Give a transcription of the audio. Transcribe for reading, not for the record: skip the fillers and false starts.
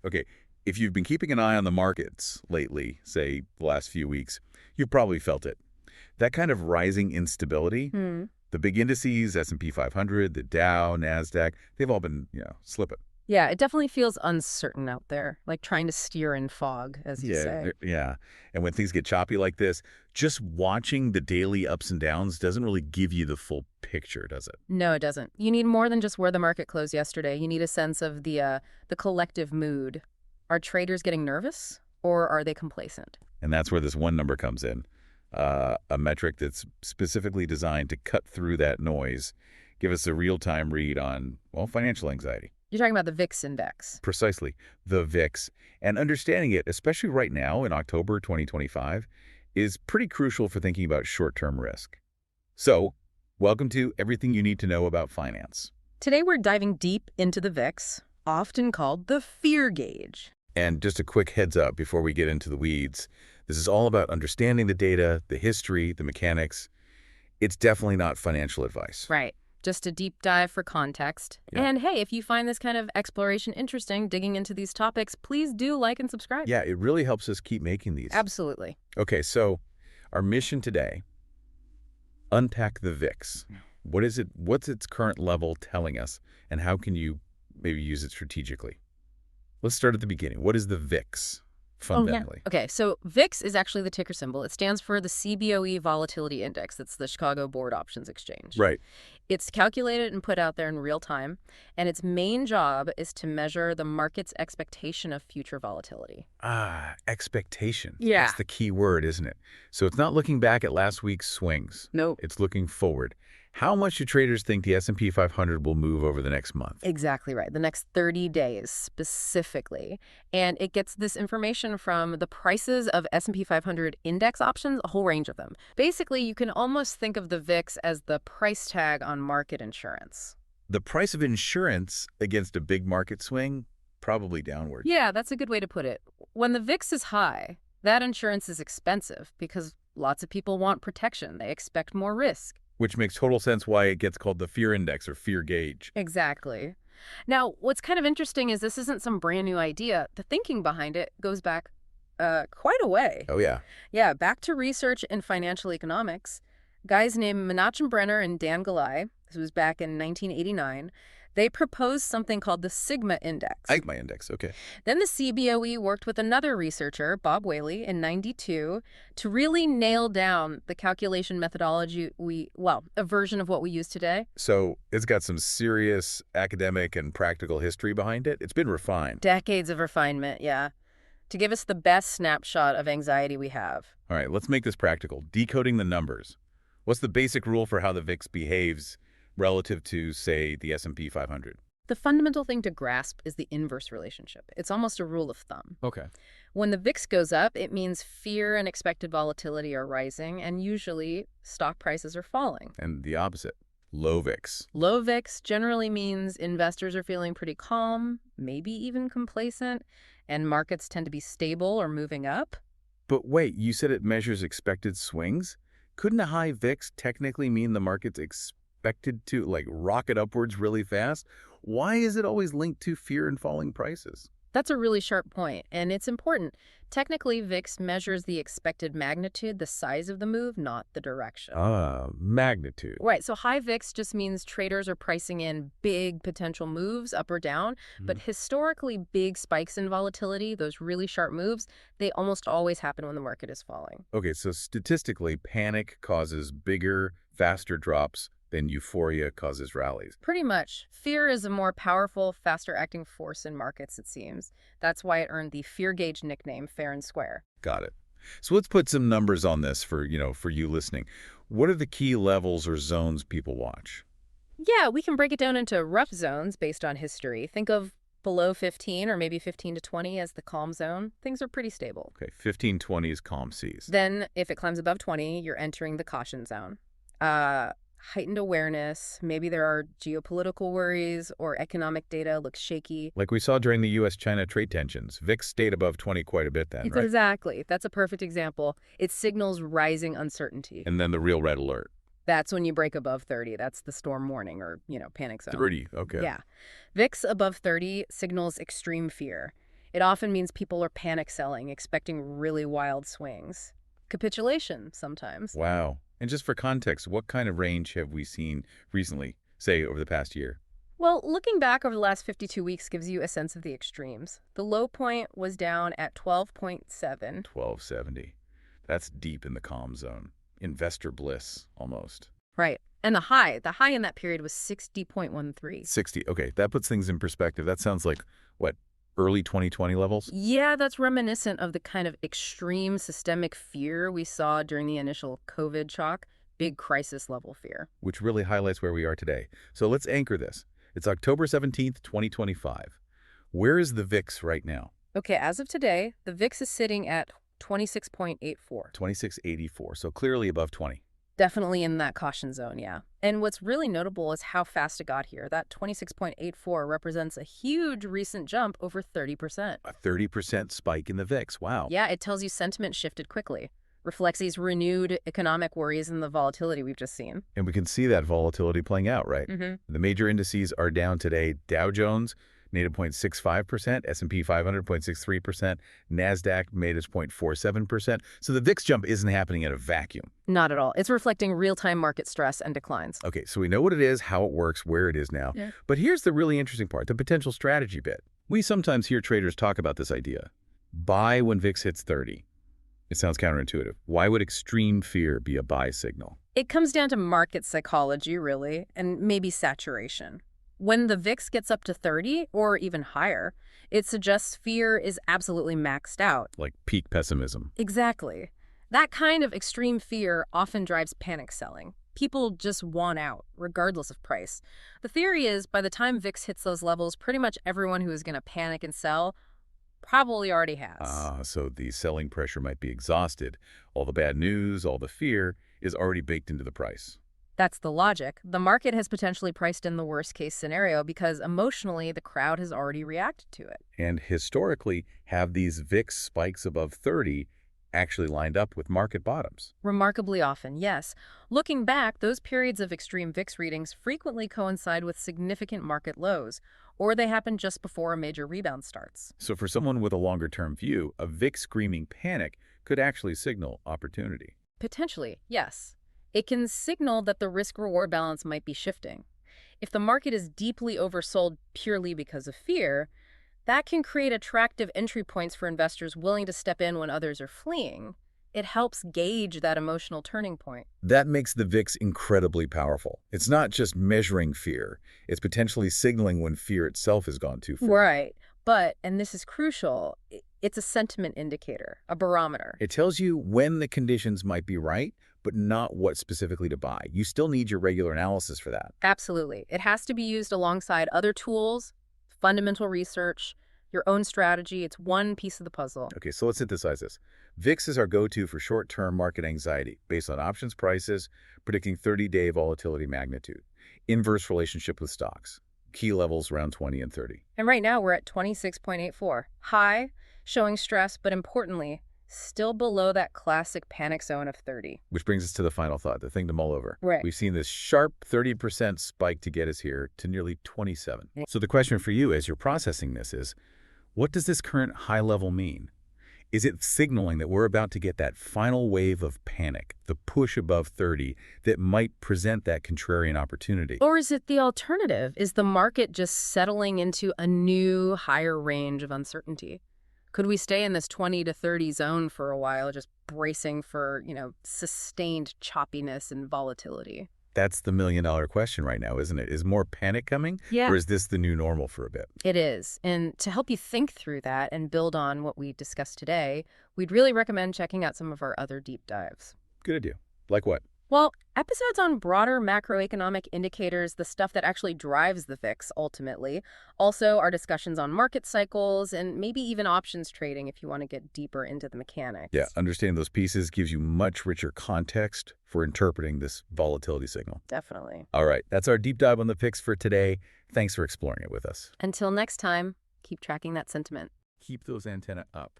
Okay, if you've been keeping an eye on the markets lately, say the last few weeks, you've probably felt it. That kind of rising instability, Hmm. the big indices, S&P 500, the Dow, NASDAQ, they've all been, slipping. Yeah, it definitely feels uncertain out there, like trying to steer in fog, as you Yeah, say. yeah. And when things get choppy like this, just watching the daily ups and downs doesn't really give you the full picture, does it? No, it doesn't. You need more than just where the market closed yesterday. You need a sense of the collective mood. Are traders getting nervous or are they complacent? And that's where this one number comes in, a metric that's specifically designed to cut through that noise, give us a real-time read on, well, financial anxiety. You're talking about the VIX index. Precisely, the VIX. And understanding it, especially right now in October 2025, is pretty crucial for thinking about short-term risk. So, welcome to Everything You Need to Know About Finance. Today we're diving deep into the VIX, often called the fear gauge. And just a quick heads up before we get into the weeds, this is all about understanding the data, the history, the mechanics. It's definitely not financial advice. Right. Just a deep dive for context. Yeah. And hey, if you find this kind of exploration interesting, digging into these topics, please do like and subscribe. Yeah, it really helps us keep making these. Absolutely. Okay, so our mission today, unpack the VIX. What is it? What's its current level telling us, and how can you maybe use it strategically? Let's start at the beginning. What is the VIX fundamentally? Okay, so VIX is actually the ticker symbol. It stands for the CBOE Volatility Index. That's the Chicago Board Options Exchange. Right. It's calculated and put out there in real time, and its main job is to measure the market's expectation of future volatility. Expectation. Yeah. That's the key word, isn't it? So it's not looking back at last week's swings. Nope. It's looking forward. How much do traders think the S&P 500 will move over the next month? Exactly right. The next 30 days specifically. And it gets this information from the prices of S&P 500 index options, a whole range of them. Basically, you can almost think of the VIX as the price tag on market insurance. The price of insurance against a big market swing, probably downward. Yeah, that's a good way to put it. When the VIX is high, that insurance is expensive because lots of people want protection. They expect more risk. Which makes total sense why it gets called the fear index or fear gauge. Exactly. Now, what's kind of interesting is this isn't some brand new idea. The thinking behind it goes back quite a way. Oh, yeah. Yeah, back to research in financial economics. Guys named Menachem Brenner and Dan Galai, this was back in 1989, they proposed something called the Sigma Index. Sigma index, okay. Then the CBOE worked with another researcher, Bob Whaley, in '92 to really nail down the calculation methodology a version of what we use today. So it's got some serious academic and practical history behind it. It's been refined. Decades of refinement, yeah, to give us the best snapshot of anxiety we have. All right, let's make this practical. Decoding the numbers. What's the basic rule for how the VIX behaves relative to, say, the S&P 500? The fundamental thing to grasp is the inverse relationship. It's almost a rule of thumb. Okay. When the VIX goes up, it means fear and expected volatility are rising, and usually stock prices are falling. And the opposite, low VIX. Low VIX generally means investors are feeling pretty calm, maybe even complacent, and markets tend to be stable or moving up. But wait, you said it measures expected swings? Couldn't a high VIX technically mean the market's expected to, rocket upwards really fast? Why is it always linked to fear and falling prices? That's a really sharp point, and it's important. Technically, VIX measures the expected magnitude, the size of the move, not the direction. Magnitude. Right, so high VIX just means traders are pricing in big potential moves up or down, but historically big spikes in volatility, those really sharp moves, they almost always happen when the market is falling. Okay, so statistically, panic causes bigger, faster drops than euphoria causes rallies. Pretty much. Fear is a more powerful, faster-acting force in markets, it seems. That's why it earned the fear gauge nickname fair and square. Got it. So let's put some numbers on this for you listening. What are the key levels or zones people watch? Yeah, we can break it down into rough zones based on history. Think of below 15 or maybe 15 to 20 as the calm zone. Things are pretty stable. Okay, 15-20 is calm seas. Then if it climbs above 20, you're entering the caution zone. Heightened awareness, maybe there are geopolitical worries or economic data looks shaky. Like we saw during the U.S.-China trade tensions. VIX stayed above 20 quite a bit then, right? Exactly. That's a perfect example. It signals rising uncertainty. And then the real red alert. That's when you break above 30. That's the storm warning or, panic zone. 30, okay. Yeah. VIX above 30 signals extreme fear. It often means people are panic selling, expecting really wild swings. Capitulation, sometimes. Wow. And just for context, what kind of range have we seen recently, say over the past year? Well, looking back over the last 52 weeks gives you a sense of the extremes. The low point was down at 12.7. 1270. That's deep in the calm zone. Investor bliss, almost. Right. And the high in that period was 60.13. 60. Okay, that puts things in perspective. That sounds like, what, early 2020 levels? Yeah, that's reminiscent of the kind of extreme systemic fear we saw during the initial COVID shock, big crisis level fear. Which really highlights where we are today. So let's anchor this. It's October 17th, 2025. Where is the VIX right now? Okay, as of today, the VIX is sitting at 26.84. 2684, so clearly above 20. Definitely in that caution zone, yeah. And what's really notable is how fast it got here. That 26.84 represents a huge recent jump over 30%. A 30% spike in the VIX, wow. Yeah, it tells you sentiment shifted quickly. Reflects these renewed economic worries and the volatility we've just seen. And we can see that volatility playing out, right? Mm-hmm. The major indices are down today. Dow Jones made a 0.65%, S&P 500 0.63%, NASDAQ made its 0.47%. So the VIX jump isn't happening in a vacuum. Not at all. It's reflecting real-time market stress and declines. Okay, so we know what it is, how it works, where it is now. Yeah. But here's the really interesting part, the potential strategy bit. We sometimes hear traders talk about this idea. Buy when VIX hits 30. It sounds counterintuitive. Why would extreme fear be a buy signal? It comes down to market psychology, really, and maybe saturation. When the VIX gets up to 30 or even higher, it suggests fear is absolutely maxed out. Like peak pessimism. Exactly. That kind of extreme fear often drives panic selling. People just want out, regardless of price. The theory is by the time VIX hits those levels, pretty much everyone who is going to panic and sell probably already has. So the selling pressure might be exhausted. All the bad news, all the fear is already baked into the price. That's the logic. The market has potentially priced in the worst-case scenario because emotionally the crowd has already reacted to it. And historically, have these VIX spikes above 30 actually lined up with market bottoms? Remarkably often, yes. Looking back, those periods of extreme VIX readings frequently coincide with significant market lows, or they happen just before a major rebound starts. So for someone with a longer-term view, a VIX screaming panic could actually signal opportunity. Potentially, yes. It can signal that the risk-reward balance might be shifting. If the market is deeply oversold purely because of fear, that can create attractive entry points for investors willing to step in when others are fleeing. It helps gauge that emotional turning point. That makes the VIX incredibly powerful. It's not just measuring fear. It's potentially signaling when fear itself has gone too far. Right. But, and this is crucial, it's a sentiment indicator, a barometer. It tells you when the conditions might be right, but not what specifically to buy. You still need your regular analysis for that. Absolutely. It has to be used alongside other tools, fundamental research, your own strategy. It's one piece of the puzzle. Okay, so let's synthesize this. VIX is our go-to for short-term market anxiety based on options prices, predicting 30-day volatility magnitude, inverse relationship with stocks, key levels around 20 and 30. And right now we're at 26.84. High, showing stress, but importantly, still below that classic panic zone of 30. Which brings us to the final thought, the thing to mull over. Right. We've seen this sharp 30% spike to get us here to nearly 27. So the question for you as you're processing this is, what does this current high level mean? Is it signaling that we're about to get that final wave of panic, the push above 30 that might present that contrarian opportunity? Or is it the alternative? Is the market just settling into a new, higher range of uncertainty? Could we stay in this 20 to 30 zone for a while, just bracing for, sustained choppiness and volatility? That's the million-dollar question right now, isn't it? Is more panic coming? Yeah. Or is this the new normal for a bit? It is. And to help you think through that and build on what we discussed today, we'd really recommend checking out some of our other deep dives. Good idea. Like what? Well, episodes on broader macroeconomic indicators, the stuff that actually drives the VIX ultimately. Also, our discussions on market cycles and maybe even options trading if you want to get deeper into the mechanics. Yeah, understanding those pieces gives you much richer context for interpreting this volatility signal. Definitely. All right, that's our deep dive on the VIX for today. Thanks for exploring it with us. Until next time, keep tracking that sentiment. Keep those antennae up.